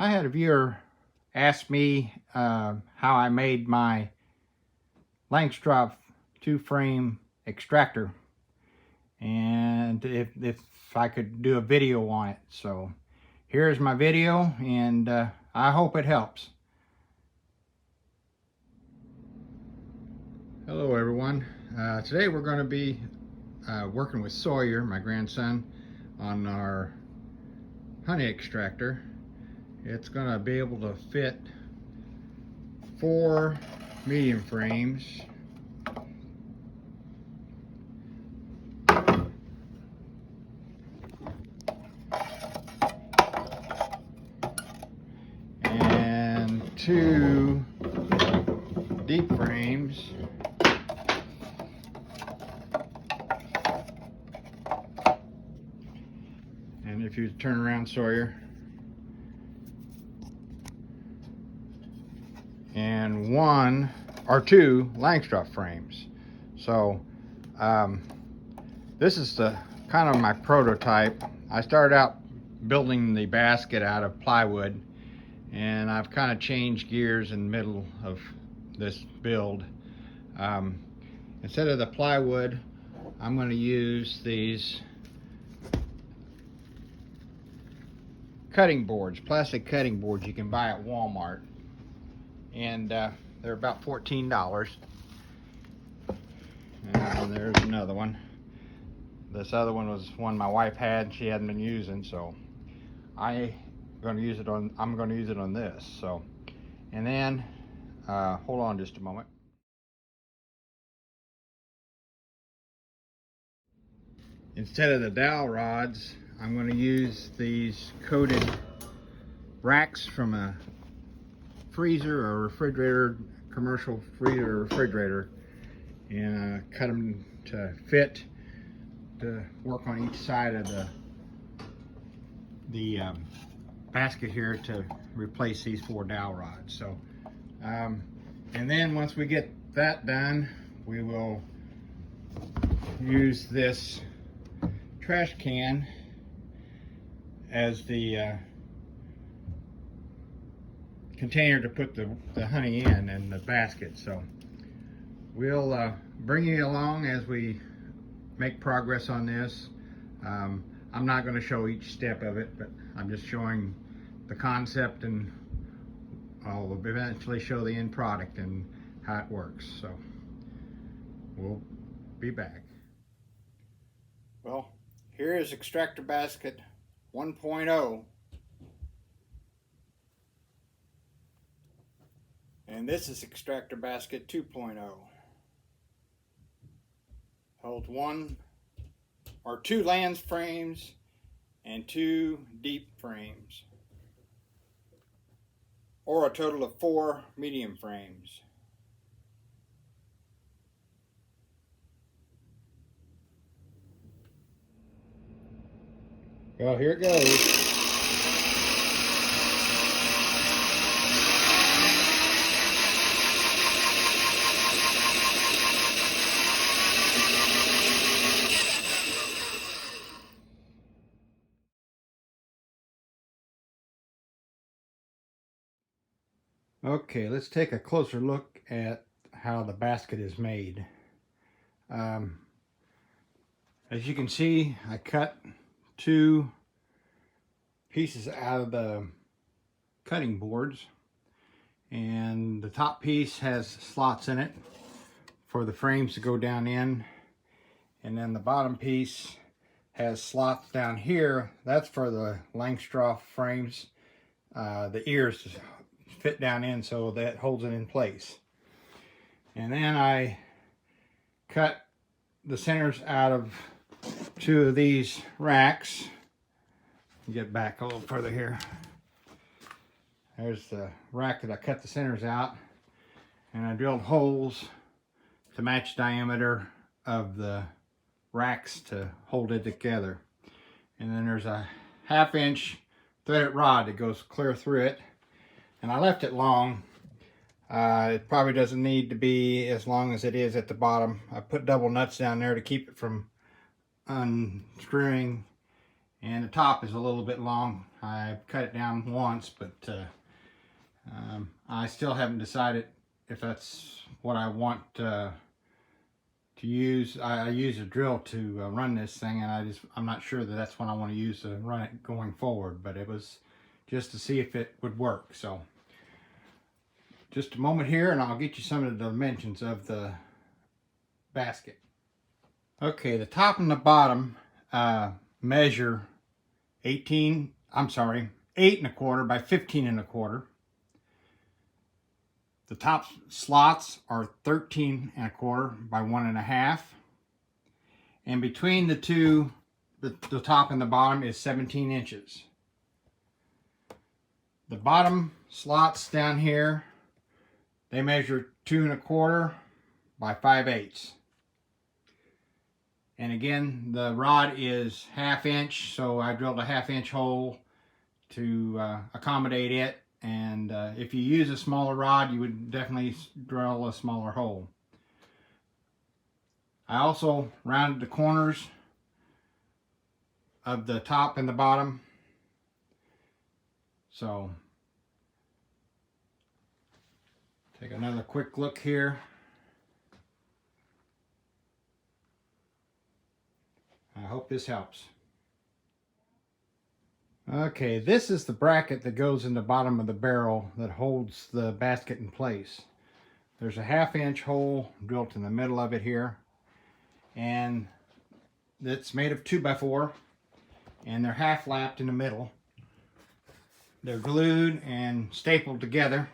I had a viewer ask me how I made my Langstroth 2-frame extractor, and if I could do a video on it. So here's my video, and I hope it helps. Hello everyone. Today we're going to be working with Sawyer, my grandson, on our honey extractor. It's going to be able to fit 4 medium frames and 2 deep frames. And if you turn around, Sawyer, and 1 or 2 Langstroth frames. So this is the kind of my prototype. I started out building the basket out of plywood, and I've kind of changed gears in the middle of this build. Instead of the plywood, I'm going to use these cutting boards, plastic cutting boards you can buy at Walmart, and they're about $14. And there's another one. This other one was one my wife had, she hadn't been using, so I'm going to use it on this. So, and then hold on just a moment. Instead of the dowel rods, I'm going to use these coated racks from a freezer or refrigerator, commercial freezer or refrigerator, and cut them to fit to work on each side of the basket here to replace these 4 dowel rods. So, and then once we get that done, we will use this trash can as the container to put the honey in the basket. So we'll bring you along as we make progress on this. I'm not going to show each step of it, but I'm just showing the concept, and I'll eventually show the end product and how it works. So we'll be back. Well, here is extractor basket 1.0, and this is extractor basket 2.0. Holds 1 or 2 Layens frames and 2 deep frames, or a total of 4 medium frames. Well, here it goes. Okay, let's take a closer look at how the basket is made. As you can see, I cut 2 pieces out of the cutting boards, and the top piece has slots in it for the frames to go down in, and then the bottom piece has slots down here. That's for the Langstroth frames, the ears to fit down in, so that holds it in place. And then I cut the centers out of 2 of these racks. Get back a little further here. There's the rack that I cut the centers out, and I drilled holes to match diameter of the racks to hold it together. And then there's a 1/2 inch threaded rod that goes clear through it, and I left it long. It probably doesn't need to be as long as it is at the bottom. I put double nuts down there to keep it from unscrewing, and the top is a little bit long. I cut it down once, but I still haven't decided if that's what I want to use. I use a drill to run this thing, and I'm not sure that that's what I want to use to run it going forward, but it was just to see if it would work. So just a moment here and I'll get you some of the dimensions of the basket. Okay, the top and the bottom measure 8 1/4 by 15 1/4. The top slots are 13 1/4 by 1 1/2. And between the two, the top and the bottom is 17 inches. The bottom slots down here, they measure 2 1/4 by 5/8. And again, the rod is 1/2 inch, so I drilled a 1/2 inch hole to accommodate it. And if you use a smaller rod, you would definitely drill a smaller hole. I also rounded the corners of the top and the bottom. So take another quick look here. I hope this helps. Okay, this is the bracket that goes in the bottom of the barrel that holds the basket in place. There's a 1/2 inch hole drilled in the middle of it here, and it's made of 2x4, and they're half lapped in the middle. They're glued and stapled together,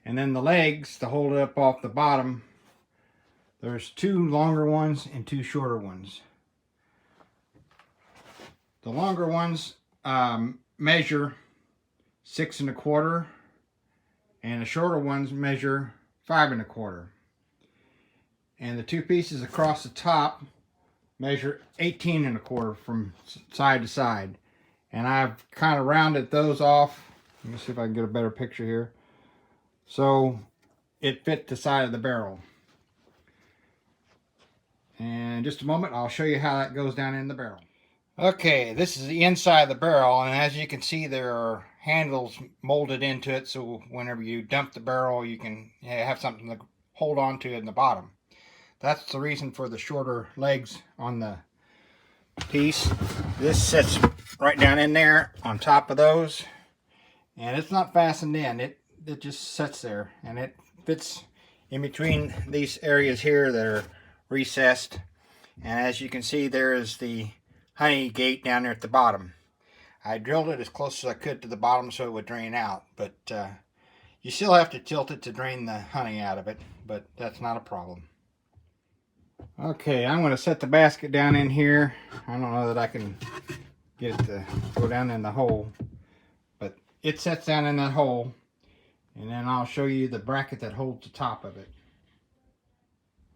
and then the legs to hold it up off the bottom, there's 2 longer ones and 2 shorter ones. The longer ones measure 6 1/4, and the shorter ones measure 5 1/4. And the 2 pieces across the top measure 18 1/4 from side to side. And I've kind of rounded those off. Let me see if I can get a better picture here. So it fit the side of the barrel. And in just a moment, I'll show you how that goes down in the barrel. Okay, this is the inside of the barrel, and as you can see, there are handles molded into it, so whenever you dump the barrel, you can have something to hold on to in the bottom. That's the reason for the shorter legs on the piece. This sits right down in there on top of those, and it's not fastened in. It just sits there, and it fits in between these areas here that are recessed. And as you can see, there is the honey gate down there at the bottom. I drilled it as close as I could to the bottom so it would drain out, but you still have to tilt it to drain the honey out of it, but that's not a problem. Okay, I'm going to set the basket down in here. I don't know that I can get it to go down in the hole, but it sets down in that hole, and then I'll show you the bracket that holds the top of it.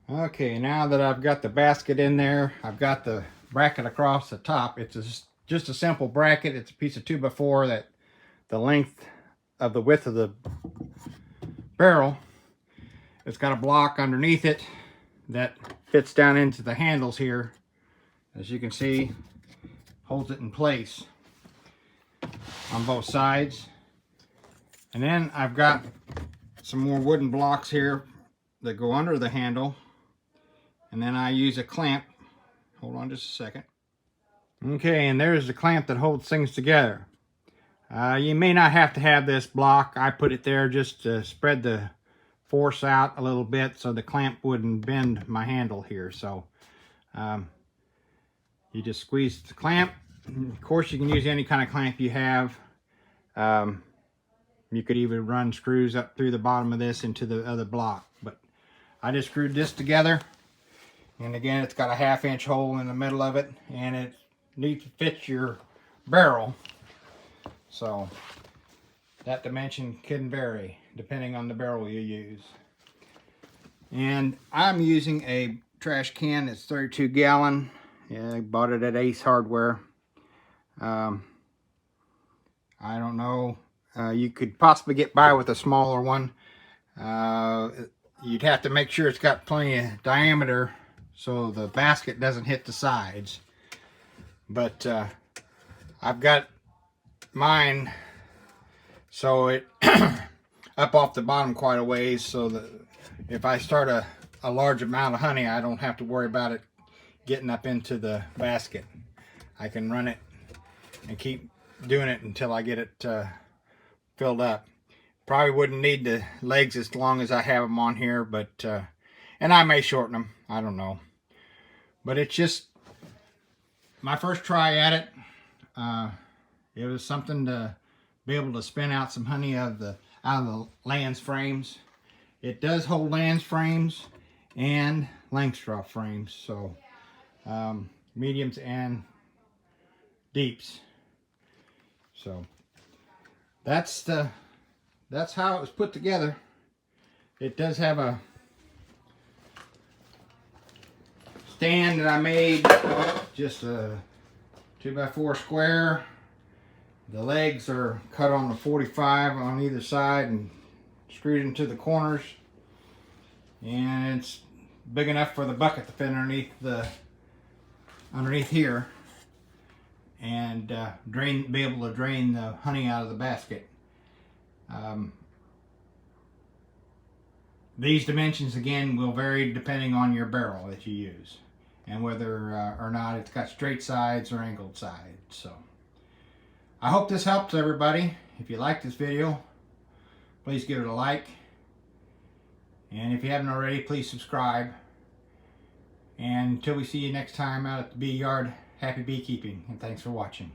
Okay, now that I've got the basket in there, I've got the bracket across the top. It's just a simple bracket. It's a piece of 2x4 that the length of the width of the barrel. It's got a block underneath it that fits down into the handles here. As you can see, holds it in place on both sides. And then I've got some more wooden blocks here that go under the handle. And then I use a clamp. Hold on just a second. Okay, and there's the clamp that holds things together. You may not have to have this block. I put it there just to spread the force out a little bit so the clamp wouldn't bend my handle here. So you just squeeze the clamp. Of course, you can use any kind of clamp you have. You could even run screws up through the bottom of this into the other block. But I just screwed this together. And again, it's got a 1/2 inch hole in the middle of it, and it needs to fit your barrel. So that dimension can vary depending on the barrel you use. And I'm using a trash can. It's 32 gallon. Yeah, I bought it at Ace Hardware. I don't know. You could possibly get by with a smaller one. You'd have to make sure it's got plenty of diameter so the basket doesn't hit the sides. But I've got mine so it up off the bottom quite a ways, so that if I start a large amount of honey, I don't have to worry about it getting up into the basket. I can run it and keep doing it until I get it filled up. Probably wouldn't need the legs as long as I have them on here, but and I may shorten them, I don't know. But it's just my first try at it. It was something to be able to spin out some honey out of the Layens frames. It does hold Layens frames and Langstroth frames, so mediums and deeps. So that's how it was put together. It does have a stand that I made, just a 2x4 square. The legs are cut on the 45 on either side and screwed into the corners, and it's big enough for the bucket to fit underneath here and be able to drain the honey out of the basket. These dimensions again will vary depending on your barrel that you use and whether or not it's got straight sides or angled sides. So I hope this helps everybody. If you like this video, please give it a like, and if you haven't already, please subscribe. And until we see you next time out at the bee yard, happy beekeeping, and thanks for watching.